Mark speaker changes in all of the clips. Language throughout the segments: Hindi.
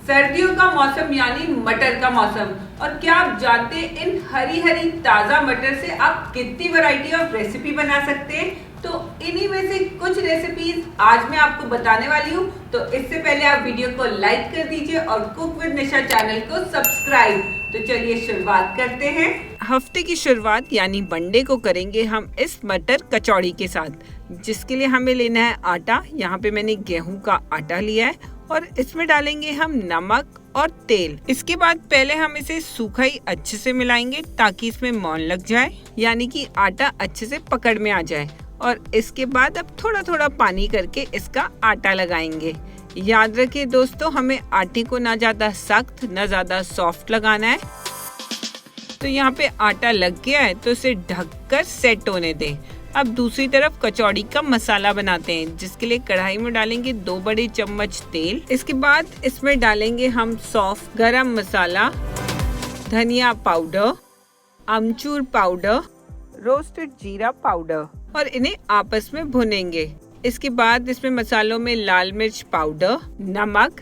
Speaker 1: सर्दियों का मौसम यानी मटर का मौसम। और क्या आप जानते हैं इन हरी हरी ताजा मटर से आप कितनी वैरायटी ऑफ रेसिपी बना सकते हैं? तो इन्हीं में से कुछ रेसिपीज आज मैं आपको बताने वाली हूँ। तो इससे पहले आप वीडियो को लाइक कर दीजिए और कुक विद निशा चैनल को सब्सक्राइब। तो चलिए शुरुआत करते हैं। हफ्ते की शुरुआत यानी मंडे को करेंगे हम इस मटर कचौड़ी के साथ, जिसके लिए हमें लेना है आटा। यहाँ पे मैंने गेहूं का आटा लिया है और इसमें डालेंगे हम नमक और तेल। इसके बाद पहले हम इसे सूखा ही अच्छे से मिलाएंगे ताकि इसमें मौन लग जाए, यानी कि आटा अच्छे से पकड़ में आ जाए। और इसके बाद अब थोड़ा थोड़ा पानी करके इसका आटा लगाएंगे। याद रखिए दोस्तों, हमें आटे को ना ज्यादा सख्त ना ज्यादा सॉफ्ट लगाना है। तो यहाँ पे आटा लग गया है तो इसे ढककर सेट होने दें। अब दूसरी तरफ कचौड़ी का मसाला बनाते हैं, जिसके लिए कढ़ाई में डालेंगे 2 बड़े चम्मच तेल। इसके बाद इसमें डालेंगे हम सौंफ, गरम मसाला, धनिया पाउडर, अमचूर पाउडर, रोस्टेड जीरा पाउडर और इन्हें आपस में भुनेंगे। इसके बाद इसमें मसालों में लाल मिर्च पाउडर, नमक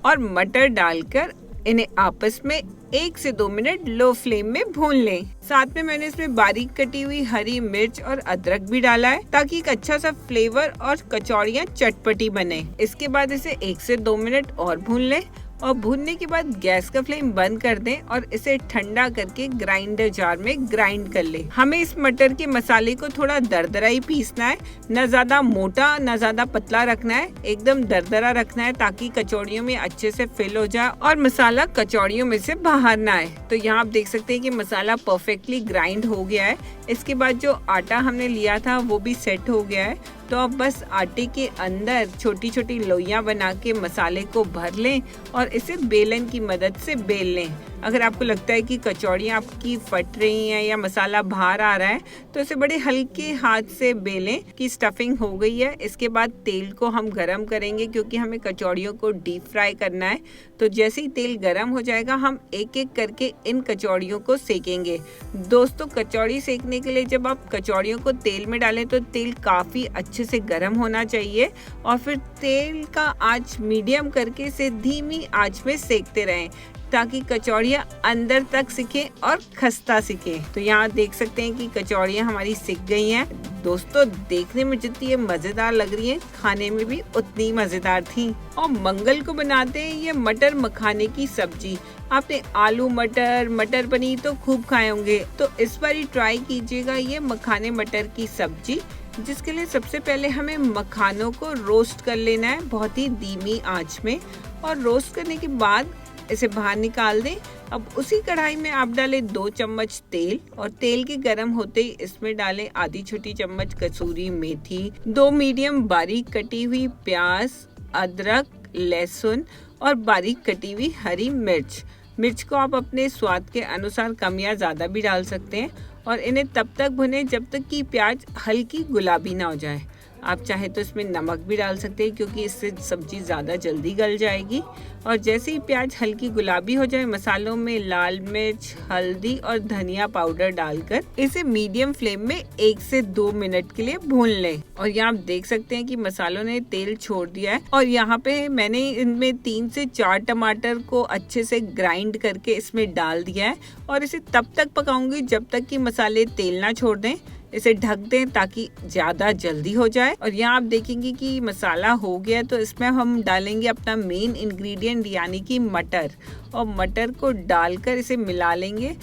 Speaker 1: और मटर डालकर इन्हें आपस में 1 से 2 मिनट लो फ्लेम में भून लें। साथ में मैंने इसमें बारीक कटी हुई हरी मिर्च और अदरक भी डाला है ताकि एक अच्छा सा फ्लेवर और कचौड़ियाँ चटपटी बने। इसके बाद इसे 1 से 2 मिनट और भून लें और भूनने के बाद गैस का फ्लेम बंद कर दें और इसे ठंडा करके ग्राइंडर जार में ग्राइंड कर लें। हमें इस मटर के मसाले को थोड़ा दरदरा ही पीसना है, न ज्यादा मोटा न ज्यादा पतला रखना है, एकदम दरदरा रखना है ताकि कचौड़ियों में अच्छे से फिल हो जाए और मसाला कचौड़ियों में से बाहर ना आए। तो यहाँ आप देख सकते हैं कि मसाला परफेक्टली ग्राइंड हो गया है। इसके बाद जो आटा हमने लिया था वो भी सेट हो गया है। तो अब बस आटे के अंदर छोटी छोटी लोइयां बना के मसाले को भर लें और इसे बेलन की मदद से बेल लें। अगर आपको लगता है कि कचौड़ियाँ आपकी फट रही हैं या मसाला बाहर आ रहा है तो इसे बड़े हल्के हाथ से बेलें कि स्टफिंग हो गई है। इसके बाद तेल को हम गरम करेंगे क्योंकि हमें कचौड़ियों को डीप फ्राई करना है। तो जैसे ही तेल गरम हो जाएगा हम एक एक करके इन कचौड़ियों को सेकेंगे। दोस्तों, कचौड़ी सेकने के लिए जब आप कचौड़ियों को तेल में डालें तो तेल काफ़ी अच्छे से गर्म होना चाहिए और फिर तेल का आंच मीडियम करके इसे धीमी आंच में सेकते रहें ताकि कचौड़ियाँ अंदर तक सिके और खस्ता सिके। तो यहाँ देख सकते हैं कि कचौड़ियाँ हमारी सिक गई हैं। दोस्तों, देखने में जितनी ये मजेदार लग रही है, खाने में भी उतनी मजेदार थी। और मंगल को बनाते हैं ये मटर मखाने की सब्जी। आपने आलू मटर, मटर पनीर तो खूब खाए होंगे, तो इस बार ही ट्राई कीजिएगा ये मखाने मटर की सब्जी, जिसके लिए सबसे पहले हमें मखानों को रोस्ट कर लेना है बहुत ही धीमी आंच में। और रोस्ट करने के बाद इसे बाहर निकाल दें। अब उसी कढ़ाई में आप डालें 2 चम्मच तेल और तेल के गर्म होते ही इसमें डालें आधी छोटी चम्मच कसूरी मेथी, 2 मीडियम बारीक कटी हुई प्याज, अदरक, लहसुन और बारीक कटी हुई हरी मिर्च। मिर्च को आप अपने स्वाद के अनुसार कम या ज़्यादा भी डाल सकते हैं और इन्हें तब तक भुनें जब तक कि प्याज हल्की गुलाबी ना हो जाए। आप चाहे तो इसमें नमक भी डाल सकते हैं क्योंकि इससे सब्जी ज़्यादा जल्दी गल जाएगी। और जैसे ही प्याज हल्की गुलाबी हो जाए, मसालों में लाल मिर्च, हल्दी और धनिया पाउडर डालकर इसे मीडियम फ्लेम में 1 से 2 मिनट के लिए भून लें। और यहाँ आप देख सकते हैं कि मसालों ने तेल छोड़ दिया है और यहाँ पे मैंने इनमें 3 से 4 टमाटर को अच्छे से ग्राइंड करके इसमें डाल दिया है और इसे तब तक पकाऊंगी जब तक कि मसाले तेल ना छोड़ दें। इसे ढक दें ताकि ज़्यादा जल्दी हो जाए। और यहाँ आप देखेंगे कि मसाला हो गया तो इसमें हम डालेंगे अपना मेन इंग्रेडिएंट यानी कि मटर, और मटर को डालकर इसे मिला लेंगे।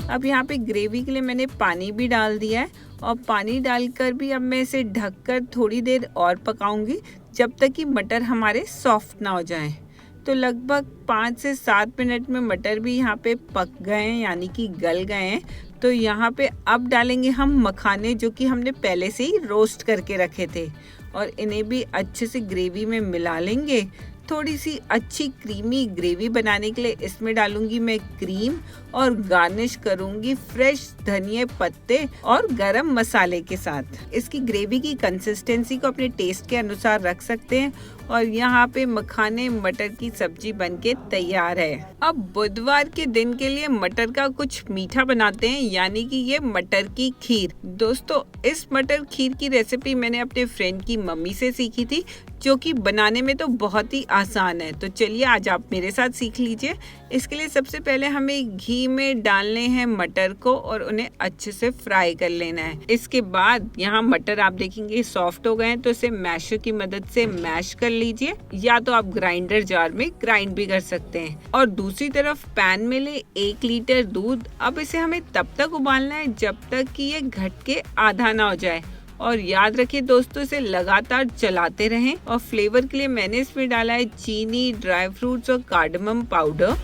Speaker 1: अब यहाँ पे ग्रेवी के लिए मैंने पानी भी डाल दिया है और पानी डालकर भी अब मैं इसे ढककर थोड़ी देर और पकाऊंगी जब तक कि मटर हमारे सॉफ्ट ना हो जाएं। तो लगभग 5 से 7 मिनट में मटर भी यहाँ पे पक गए हैं, यानी कि गल गए हैं। तो यहाँ पे अब डालेंगे हम मखाने, जो कि हमने पहले से ही रोस्ट करके रखे थे, और इन्हें भी अच्छे से ग्रेवी में मिला लेंगे थोड़ी सी अच्छी क्रीमी ग्रेवी बनाने के लिए इसमें डालूंगी मैं क्रीम और गार्निश करूंगी फ्रेश धनिया पत्ते और गरम मसाले के साथ। इसकी ग्रेवी की कंसिस्टेंसी को अपने टेस्ट के अनुसार रख सकते हैं। और यहाँ पे मखाने मटर की सब्जी बनके तैयार है। अब बुधवार के दिन के लिए मटर का कुछ मीठा बनाते हैं, यानी कि ये मटर की खीर। दोस्तों, इस मटर खीर की रेसिपी मैंने अपने फ्रेंड की मम्मी से सीखी थी, जो कि बनाने में तो बहुत ही आसान है। तो चलिए आज आप मेरे साथ सीख लीजिए। इसके लिए सबसे पहले हमें घी में डालने हैं मटर को और उन्हें अच्छे से फ्राई कर लेना है। इसके बाद यहाँ मटर आप देखेंगे सॉफ्ट हो गए हैं, तो इसे मैशर की मदद से मैश कर लीजिए, या तो आप ग्राइंडर जार में ग्राइंड भी कर सकते हैं। और दूसरी तरफ पैन में ले 1 लीटर दूध। अब इसे हमें तब तक उबालना है जब तक कि ये घट के आधा ना हो जाए। और याद रखिए दोस्तों, इसे लगातार चलाते रहें। और फ्लेवर के लिए मैंने इसमें डाला है चीनी, ड्राई फ्रूट्स और कार्डमम पाउडर।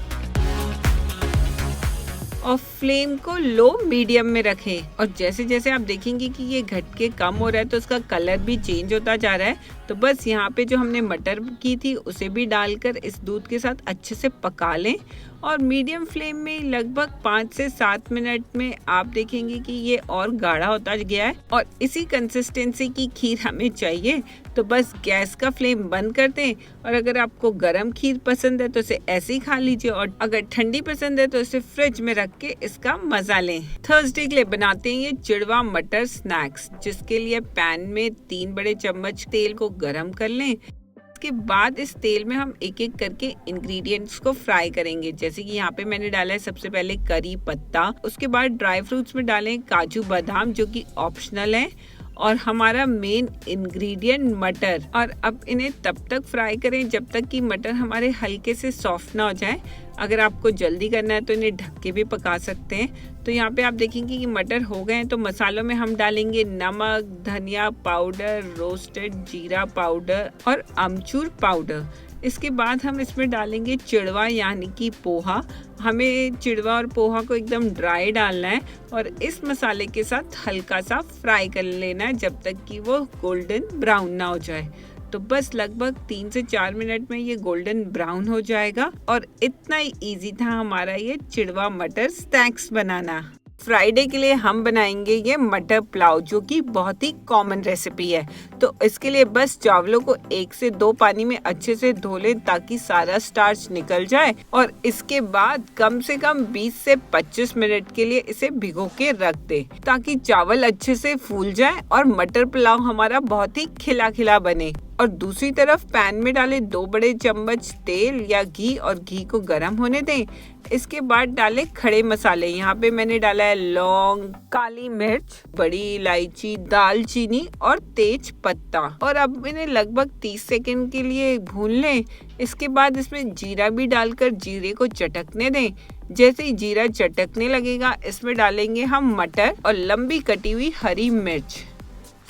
Speaker 1: और फ्लेम को लो मीडियम में रखें। और जैसे जैसे आप देखेंगे कि ये घट के कम हो रहा है तो उसका कलर भी चेंज होता जा रहा है। तो बस यहाँ पे जो हमने मटर की थी उसे भी डालकर इस दूध के साथ अच्छे से पका लें। और मीडियम फ्लेम में लगभग 5 से 7 मिनट में आप देखेंगे कि ये और गाढ़ा होता गया है। और इसी कंसिस्टेंसी की खीर हमें चाहिए। तो बस गैस का फ्लेम बंद कर दें। और अगर आपको गरम खीर पसंद है तो इसे ऐसे ही खा लीजिए, और अगर ठंडी पसंद है तो इसे फ्रिज में रख के इसका मजा लें। थर्सडे के लिए बनाते हैं ये चिड़वा मटर स्नैक्स, जिसके लिए पैन में 3 बड़े चम्मच तेल को गरम कर लें। इसके बाद इस तेल में हम एक एक करके इंग्रेडिएंट्स को फ्राई करेंगे। जैसे कि यहाँ पे मैंने डाला है सबसे पहले करी पत्ता, उसके बाद ड्राई फ्रूट्स में डालें काजू बादाम, जो कि ऑप्शनल है, और हमारा मेन इंग्रेडिएंट मटर। और अब इन्हें तब तक फ्राई करें जब तक कि मटर हमारे हल्के से सॉफ्ट ना हो जाए। अगर आपको जल्दी करना है तो इन्हें ढक के भी पका सकते हैं। तो यहाँ पे आप देखेंगे कि मटर हो गए हैं। तो मसालों में हम डालेंगे नमक, धनिया पाउडर, रोस्टेड जीरा पाउडर और अमचूर पाउडर। इसके बाद हम इसमें डालेंगे चिड़वा यानी कि पोहा। हमें चिड़वा और पोहा को एकदम ड्राई डालना है और इस मसाले के साथ हल्का सा फ्राई कर लेना है जब तक कि वो गोल्डन ब्राउन ना हो जाए। तो बस लगभग 3 से 4 मिनट में ये गोल्डन ब्राउन हो जाएगा। और इतना ही इजी था हमारा ये चिड़वा मटर स्नैक्स बनाना। फ्राइडे के लिए हम बनाएंगे ये मटर पुलाव, जो कि बहुत ही कॉमन रेसिपी है। तो इसके लिए बस चावलों को 1 से 2 पानी में अच्छे से धो लें ताकि सारा स्टार्च निकल जाए। और इसके बाद कम से कम 20 से 25 मिनट के लिए इसे भिगो के रख दें ताकि चावल अच्छे से फूल जाए और मटर पुलाव हमारा बहुत ही खिला खिला बने। और दूसरी तरफ पैन में डालें 2 बड़े चम्मच तेल या घी और घी को गर्म होने दें। इसके बाद डालें खड़े मसाले। यहाँ पे मैंने डाला है लौंग, काली मिर्च, बड़ी इलायची, दालचीनी और तेज पत्ता। और अब इन्हें लगभग 30 सेकंड के लिए भून लें। इसके बाद इसमें जीरा भी डालकर जीरे को चटकने दें। जैसे ही जीरा चटकने लगेगा इसमें डालेंगे हम मटर और लंबी कटी हुई हरी मिर्च।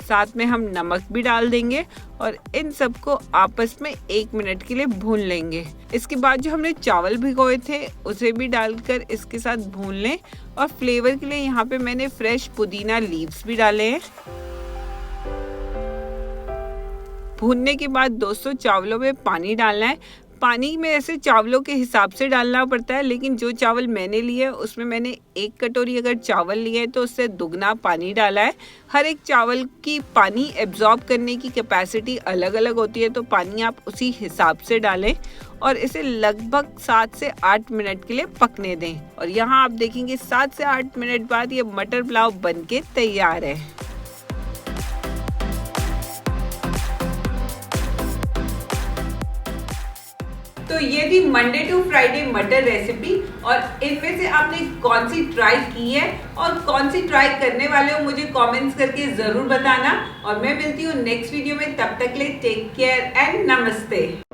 Speaker 1: साथ में हम नमक भी डाल देंगे और इन सबको आपस में 1 मिनट के लिए भून लेंगे। इसके बाद जो हमने चावल भिगोए थे उसे भी डालकर इसके साथ भून लें। और फ्लेवर के लिए यहाँ पे मैंने फ्रेश पुदीना लीव्स भी डाले हैं। भूनने के बाद दोस्तों चावलों में पानी डालना है। पानी में ऐसे चावलों के हिसाब से डालना पड़ता है, लेकिन जो चावल मैंने लिए उसमें मैंने 1 कटोरी अगर चावल लिए तो उससे दुगना पानी डाला है। हर एक चावल की पानी एब्जॉर्ब करने की कैपेसिटी अलग अलग होती है, तो पानी आप उसी हिसाब से डालें और इसे लगभग 7 से 8 मिनट के लिए पकने दें। और यहाँ आप देखेंगे 7 से 8 मिनट बाद ये मटर पुलाव बनके तैयार है। तो ये थी मंडे टू फ्राइडे मटर रेसिपी। और इनमें से आपने कौन सी ट्राई की है और कौन सी ट्राई करने वाले हो मुझे कमेंट्स करके जरूर बताना। और मैं मिलती हूँ नेक्स्ट वीडियो में, तब तक के लिए टेक केयर एंड नमस्ते।